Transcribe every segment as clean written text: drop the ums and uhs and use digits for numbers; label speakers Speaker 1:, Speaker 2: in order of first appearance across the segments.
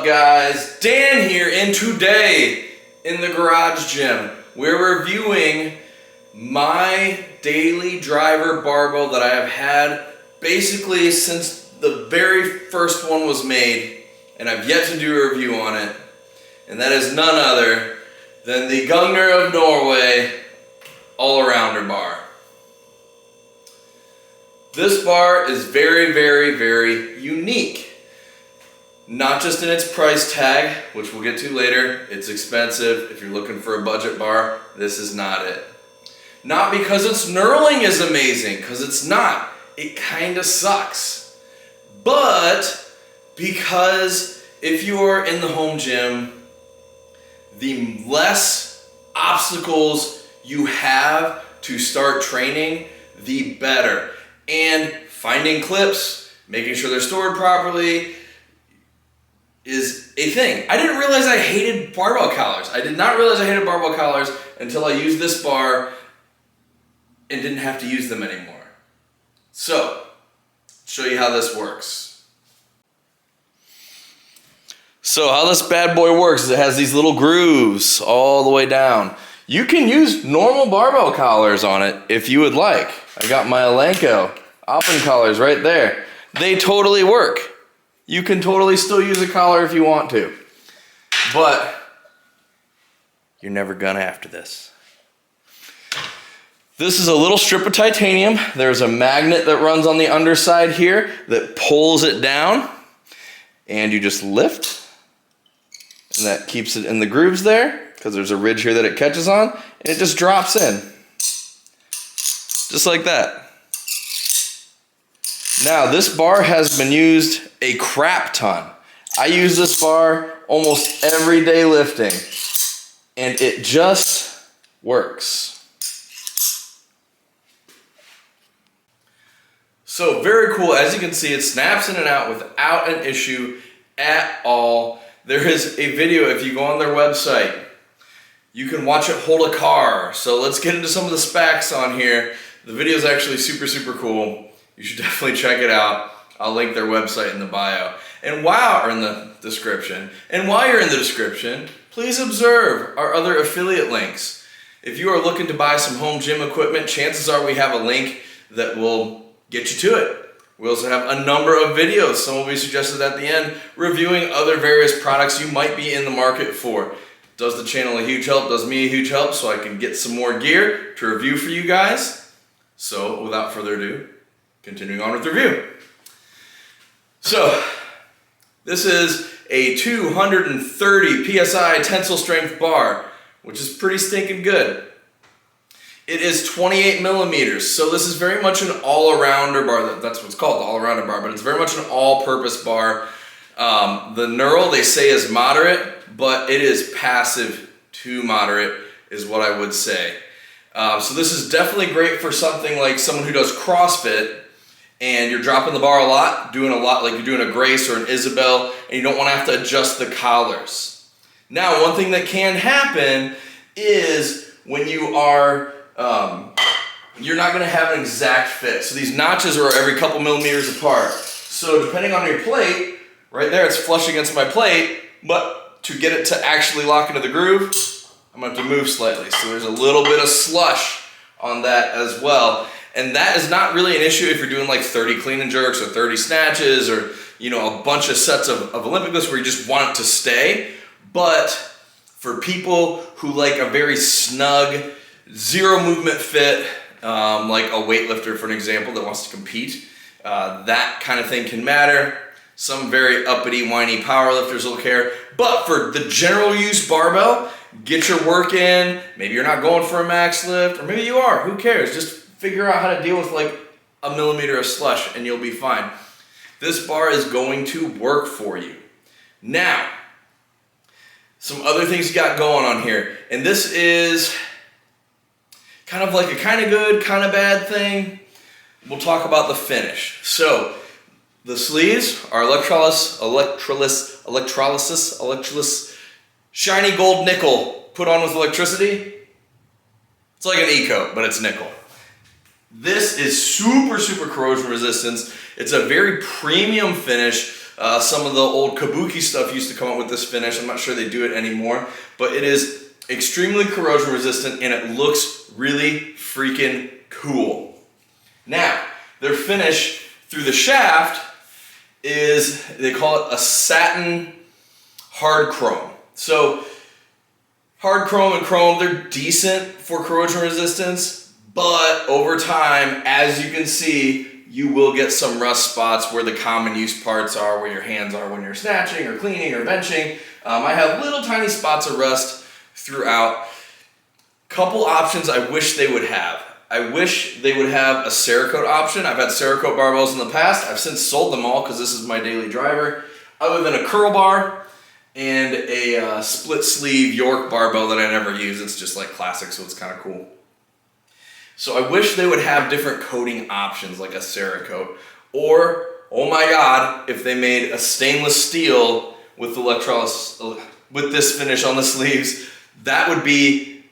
Speaker 1: guys? Dan here, and today in the garage gym we're reviewing my daily driver barbell that I have had basically since the very first one was made, and I've yet to do a review on it, and that is none other than the Gungnir of Norway Allrounder bar. This bar is very, very, very unique. Not just in its price tag, which we'll get to later. It's expensive. If you're looking for a budget bar, this is not it. Not because its knurling is amazing, because it's not. It kind of sucks. But because if you're in the home gym, the less obstacles you have to start training, the better. And finding clips, making sure they're stored properly, is a thing. I didn't realize I hated barbell collars. I did not realize I hated barbell collars until I used this bar and didn't have to use them anymore. So, show you how this works. So how this bad boy works is it has these little grooves all the way down. You can use normal barbell collars on it if you would like. I got my Elanco Oppen collars right there. They totally work. You can totally still use a collar if you want to, but you're never gonna after this. This is a little strip of titanium. There's a magnet that runs on the underside here that pulls it down, and you just lift, and that keeps it in the grooves there because there's a ridge here that it catches on, and it just drops in, just like that. Now, this bar has been used a crap ton. I use this bar almost every day lifting, and it just works. So very cool. As you can see, it snaps in and out without an issue at all. There is a video, if you go on their website, you can watch it hold a car. So let's get into some of the specs on here. The video is actually super, super cool. You should definitely check it out. I'll link their website in the bio. Or in the description. And while you're in the description, please observe our other affiliate links. If you are looking to buy some home gym equipment, chances are we have a link that will get you to it. We also have a number of videos, some will be suggested at the end, reviewing other various products you might be in the market for. Does the channel a huge help, does me a huge help, so I can get some more gear to review for you guys. So without further ado, continuing on with the review. So, this is a 230 PSI tensile strength bar, which is pretty stinking good. It is 28 millimeters, so this is very much an all-arounder bar. That's what it's called, the all-arounder bar, but it's very much an all-purpose bar. The knurl, they say, is moderate, but it is passive to moderate, is what I would say. So this is definitely great for something like someone who does CrossFit, and you're dropping the bar a lot, doing a lot, like you're doing a Grace or an Isabel, and you don't want to have to adjust the collars. Now, one thing that can happen is when you are, you're not going to have an exact fit. So these notches are every couple millimeters apart. So depending on your plate, right there, it's flush against my plate, but to get it to actually lock into the groove, I'm going to have to move slightly. So there's a little bit of slush on that as well. And that is not really an issue if you're doing like 30 clean and jerks or 30 snatches or, you know, a bunch of sets of Olympic lifts where you just want it to stay. But for people who like a very snug, zero movement fit, like a weightlifter, for an example, that wants to compete, that kind of thing can matter. Some very uppity, whiny powerlifters will care. But for the general use barbell, get your work in. Maybe you're not going for a max lift, or maybe you are. Who cares? Just figure out how to deal with like a millimeter of slush and you'll be fine. This bar is going to work for you. Now, some other things you got going on here. And this is kind of like a kind of good, kind of bad thing. We'll talk about the finish. So, the sleeves are electrolysis, shiny gold nickel put on with electricity. It's like an eco, but it's nickel. This is super, super corrosion resistance. It's a very premium finish Some of the old kabuki stuff used to come up with this finish. I'm not sure they do it anymore, but it is extremely corrosion resistant and it looks really freaking cool. Now, their finish through the shaft is, they call it a satin hard chrome. So hard chrome and chrome, they're decent for corrosion resistance, but over time, as you can see, you will get some rust spots where the common use parts are, where your hands are when you're snatching or cleaning or benching. I have little tiny spots of rust throughout. Couple options I wish they would have. I wish they would have a Cerakote option. I've had Cerakote barbells in the past. I've since sold them all because this is my daily driver. Other than a curl bar and a split sleeve York barbell that I never use. It's just like classic, so it's kind of cool. So I wish they would have different coating options like a Cerakote, or, oh my God, if they made a stainless steel with the electrolysis, with this finish on the sleeves, that would be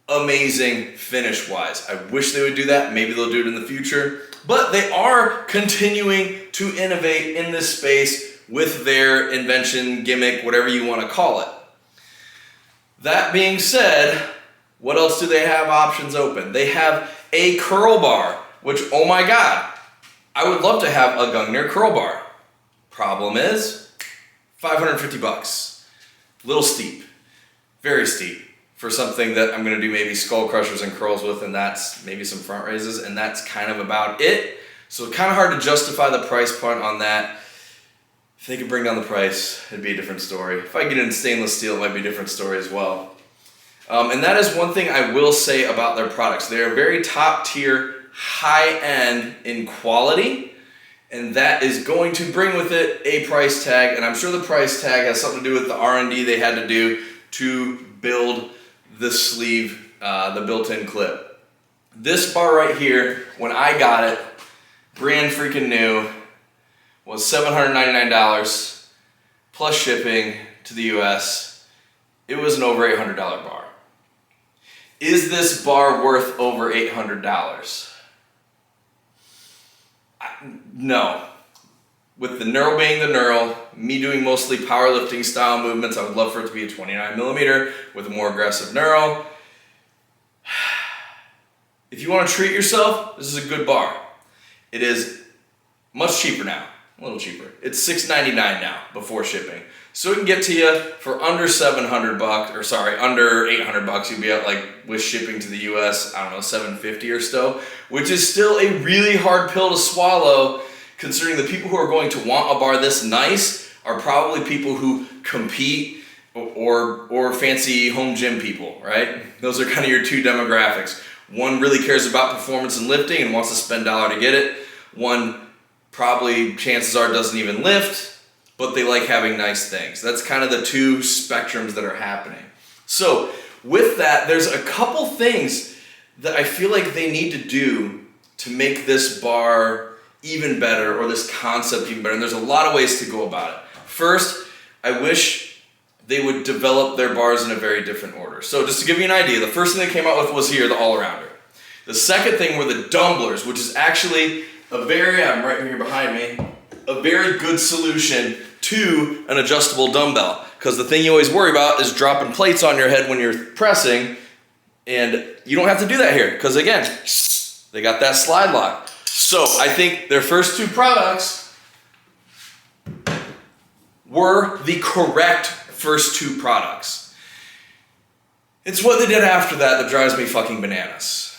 Speaker 1: amazing finish-wise. I wish they would do that. Maybe they'll do it in the future, but they are continuing to innovate in this space with their invention, gimmick, whatever you want to call it. That being said, what else do they have options open? They have a curl bar, which, oh my God, I would love to have a Gungnir curl bar. Problem is, $550. Little steep, very steep for something that I'm gonna do maybe skull crushers and curls with, and that's maybe some front raises, and that's kind of about it. So kind of hard to justify the price point on that. If they could bring down the price, it'd be a different story. If I get it in stainless steel, it might be a different story as well. And that is one thing I will say about their products. They are very top tier, high end in quality, and that is going to bring with it a price tag, and I'm sure the price tag has something to do with the R&D they had to do to build the sleeve, the built-in clip. This bar right here, when I got it, brand freaking new, was $799 plus shipping to the US. It was an over $800 bar. Is this bar worth over $800? No. With the knurl being the knurl, me doing mostly powerlifting style movements, I would love for it to be a 29 millimeter with a more aggressive knurl. If you want to treat yourself, this is a good bar. It is much cheaper now, a little cheaper. It's $6.99 now before shipping. So it can get to you for under $700, or sorry, under $800. You'll be at, like, with shipping to the US, I don't know, $750 or so, which is still a really hard pill to swallow, considering the people who are going to want a bar this nice are probably people who compete or fancy home gym people, right? Those are kind of your two demographics. One really cares about performance and lifting and wants to spend $1 to get it. One probably, chances are, doesn't even lift, but they like having nice things. That's kind of the two spectrums that are happening. So with that, there's a couple things that I feel like they need to do to make this bar even better, or this concept even better, and there's a lot of ways to go about it. First, I wish they would develop their bars in a very different order. So just to give you an idea, the first thing they came out with was here, the Allrounder. The second thing were the Dumblers, which is actually a very, I'm right here behind me, a very good solution to an adjustable dumbbell. Because the thing you always worry about is dropping plates on your head when you're pressing, and you don't have to do that here, because again, they got that slide lock. So I think their first two products were the correct first two products. It's what they did after that that drives me fucking bananas.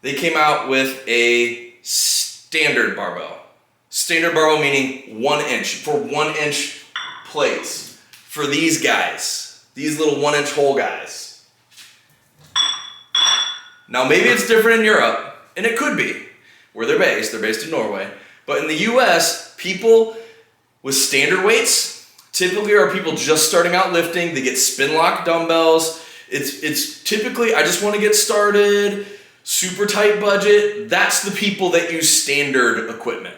Speaker 1: They came out with a standard barbell. Standard barbell meaning 1 inch, for 1 inch plates. For these guys, these little 1 inch hole guys. Now maybe it's different in Europe, and it could be, where they're based in Norway. But in the US, people with standard weights typically are people just starting out lifting. They get spin lock dumbbells. It's typically, I just want to get started, super tight budget. That's the people that use standard equipment.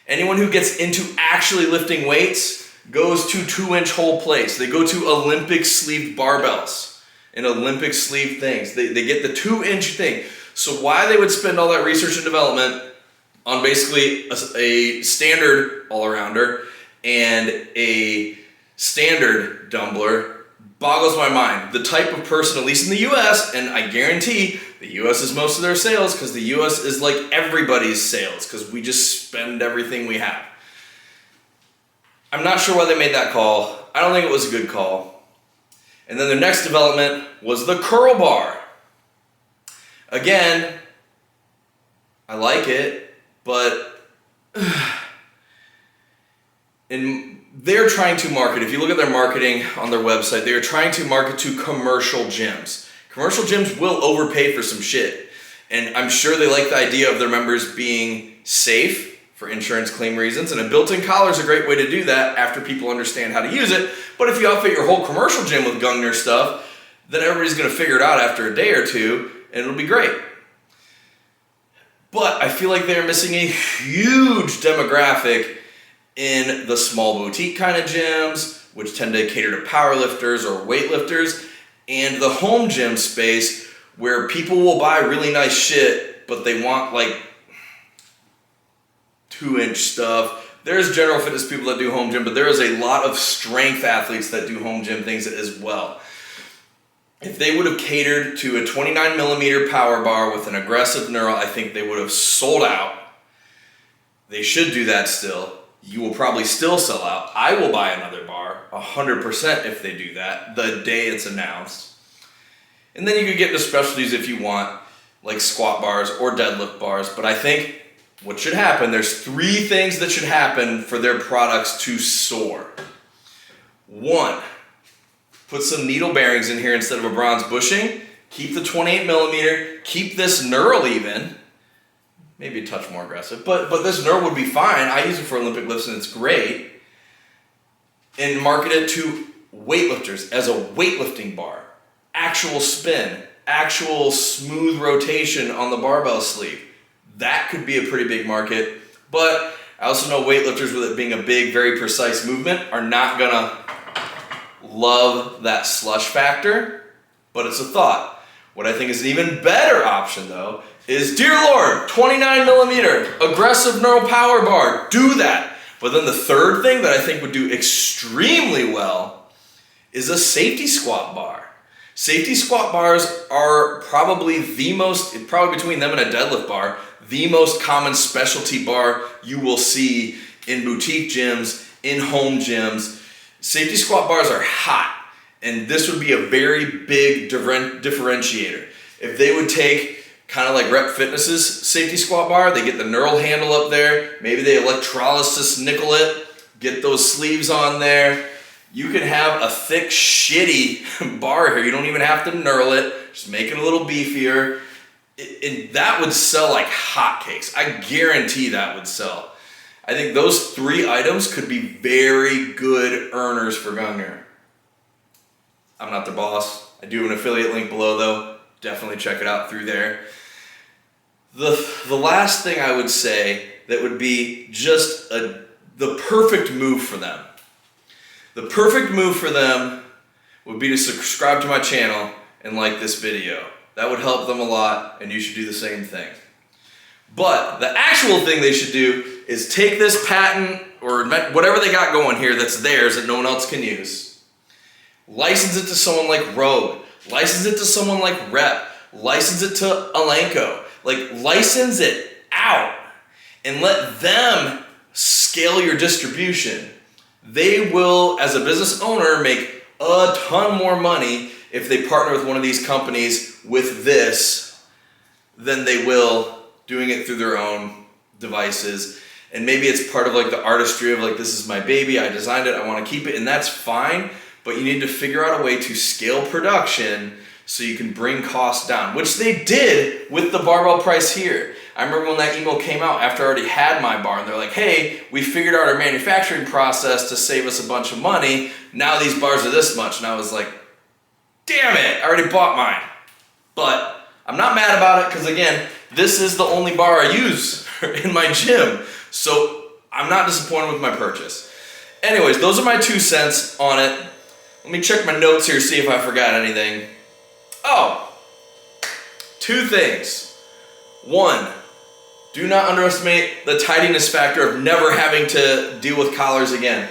Speaker 1: Anyone who gets into actually lifting weights goes to 2 inch hole plates. They go to Olympic sleeved barbells and Olympic sleeve things. They get the 2 inch thing. So why they would spend all that research and development on basically a standard all-arounder and a standard dumbler boggles my mind. The type of person, at least in the US, and I guarantee the US is most of their sales because the US is like everybody's sales because we just spend everything we have. I'm not sure why they made that call. I don't think it was a good call. And then the next development was the curl bar. Again, I like it, but they're trying to market, if you look at their marketing on their website, they are trying to market to commercial gyms. Commercial gyms will overpay for some shit. And I'm sure they like the idea of their members being safe for insurance claim reasons, and a built-in collar is a great way to do that after people understand how to use it. But if you outfit your whole commercial gym with Gungnir stuff, then everybody's going to figure it out after a day or two, and it'll be great. But I feel like they're missing a huge demographic in the small boutique kind of gyms, which tend to cater to powerlifters or weightlifters, and the home gym space where people will buy really nice shit, but they want like 2-inch stuff. There's general fitness people that do home gym, but there is a lot of strength athletes that do home gym things as well. If they would have catered to a 29 millimeter power bar with an aggressive knurl, I think they would have sold out. They should do that still. You will probably still sell out. I will buy another bar, 100% if they do that, the day it's announced. And then you could get into specialties if you want, like squat bars or deadlift bars, but I think what should happen, there's 3 things that should happen for their products to soar. 1, put some needle bearings in here instead of a bronze bushing. Keep the 28 millimeter, keep this knurl even. Maybe a touch more aggressive, but this knurl would be fine. I use it for Olympic lifts and it's great. And market it to weightlifters as a weightlifting bar. Actual spin, actual smooth rotation on the barbell sleeve. That could be a pretty big market, but I also know weightlifters, with it being a big, very precise movement, are not gonna love that slush factor, but it's a thought. What I think is an even better option though is, dear Lord, 29 millimeter, aggressive knurl power bar, do that. But then the third thing that I think would do extremely well is a safety squat bar. Safety squat bars are probably between them and a deadlift bar, the most common specialty bar you will see in boutique gyms, in home gyms. Safety squat bars are hot, and this would be a very big differentiator. If they would take kind of like Rep Fitness's safety squat bar, they get the knurl handle up there, maybe they electrolysis nickel it, get those sleeves on there. You can have a thick, shitty bar here. You don't even have to knurl it. Just make it a little beefier. That would sell like hotcakes. I guarantee that would sell. I think those 3 items could be very good earners for Gungnir. I'm not the boss. I do have an affiliate link below though. Definitely check it out through there. The last thing I would say that would be just the perfect move for them. The perfect move for them would be to subscribe to my channel and like this video. That would help them a lot, and you should do the same thing. But the actual thing they should do is take this patent or whatever they got going here that's theirs that no one else can use, license it to someone like Rogue, license it to someone like Rep, license it to Alenko. Like, license it out and let them scale your distribution. They will, as a business owner, make a ton more money if they partner with one of these companies with this than they will doing it through their own devices. And maybe it's part of like the artistry of like, this is my baby, I designed it, I want to keep it, and that's fine, but you need to figure out a way to scale production so you can bring costs down, which they did with the barbell price here. I remember when that email came out after I already had my bar, and they're like, hey, we figured out our manufacturing process to save us a bunch of money. Now these bars are this much. And I was like, damn it, I already bought mine. But I'm not mad about it because, again, this is the only bar I use in my gym. So I'm not disappointed with my purchase. Anyways, those are my 2 cents on it. Let me check my notes here, see if I forgot anything. Oh, 2 things. 1, Do not underestimate the tidiness factor of never having to deal with collars again.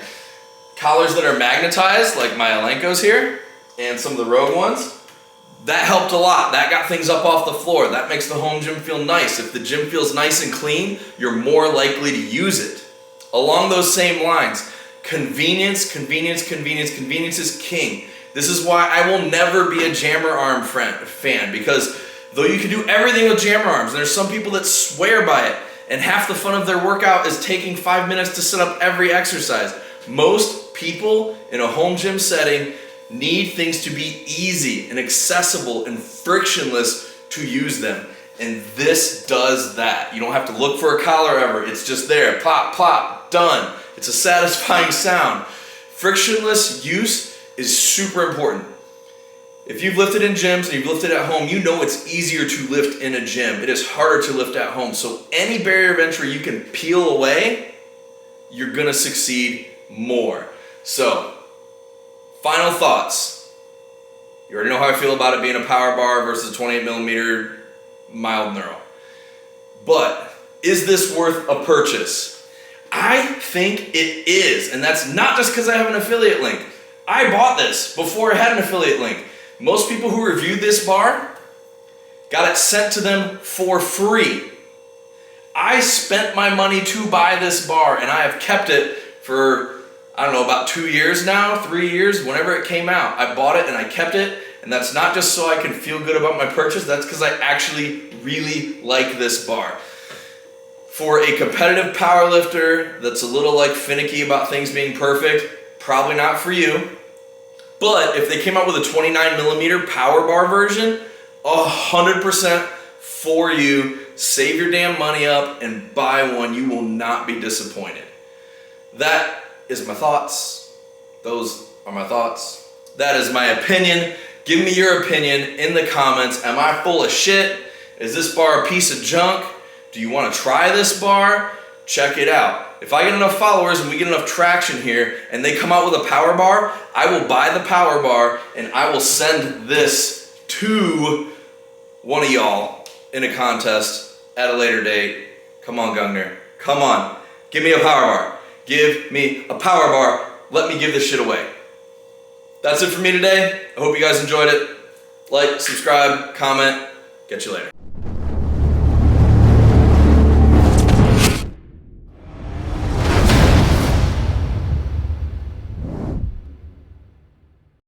Speaker 1: Collars that are magnetized, like my Alenko's here, and some of the Rogue ones, that helped a lot. That got things up off the floor. That makes the home gym feel nice. If the gym feels nice and clean, you're more likely to use it. Along those same lines, convenience, convenience, convenience, convenience is king. This is why I will never be a jammer arm fan, because though you can do everything with jammer arms, and there's some people that swear by it, and half the fun of their workout is taking 5 minutes to set up every exercise. Most people in a home gym setting need things to be easy and accessible and frictionless to use them. And this does that. You don't have to look for a collar ever. It's just there. Plop, plop, done. It's a satisfying sound. Frictionless use is super important. If you've lifted in gyms and you've lifted at home, you know it's easier to lift in a gym. It is harder to lift at home. So any barrier of entry you can peel away, you're gonna succeed more. So, final thoughts. You already know how I feel about it being a power bar versus 28 millimeter mild neuro. But is this worth a purchase? I think it is, and that's not just because I have an affiliate link. I bought this before I had an affiliate link. Most people who reviewed this bar got it sent to them for free. I spent my money to buy this bar, and I have kept it for, I don't know, about 2 years now, 3 years, whenever it came out. I bought it and I kept it, and that's not just so I can feel good about my purchase, that's because I actually really like this bar. For a competitive power lifter that's a little like finicky about things being perfect, probably not for you. But if they came out with a 29 millimeter power bar version, 100% for you. Save your damn money up and buy one. You will not be disappointed. That is my thoughts. Those are my thoughts. That is my opinion. Give me your opinion in the comments. Am I full of shit? Is this bar a piece of junk? Do you want to try this bar? Check it out. If I get enough followers and we get enough traction here and they come out with a power bar, I will buy the power bar and I will send this to one of y'all in a contest at a later date. Come on, Gungnir. Come on. Give me a power bar. Give me a power bar. Let me give this shit away. That's it for me today. I hope you guys enjoyed it. Like, subscribe, comment. Catch you later.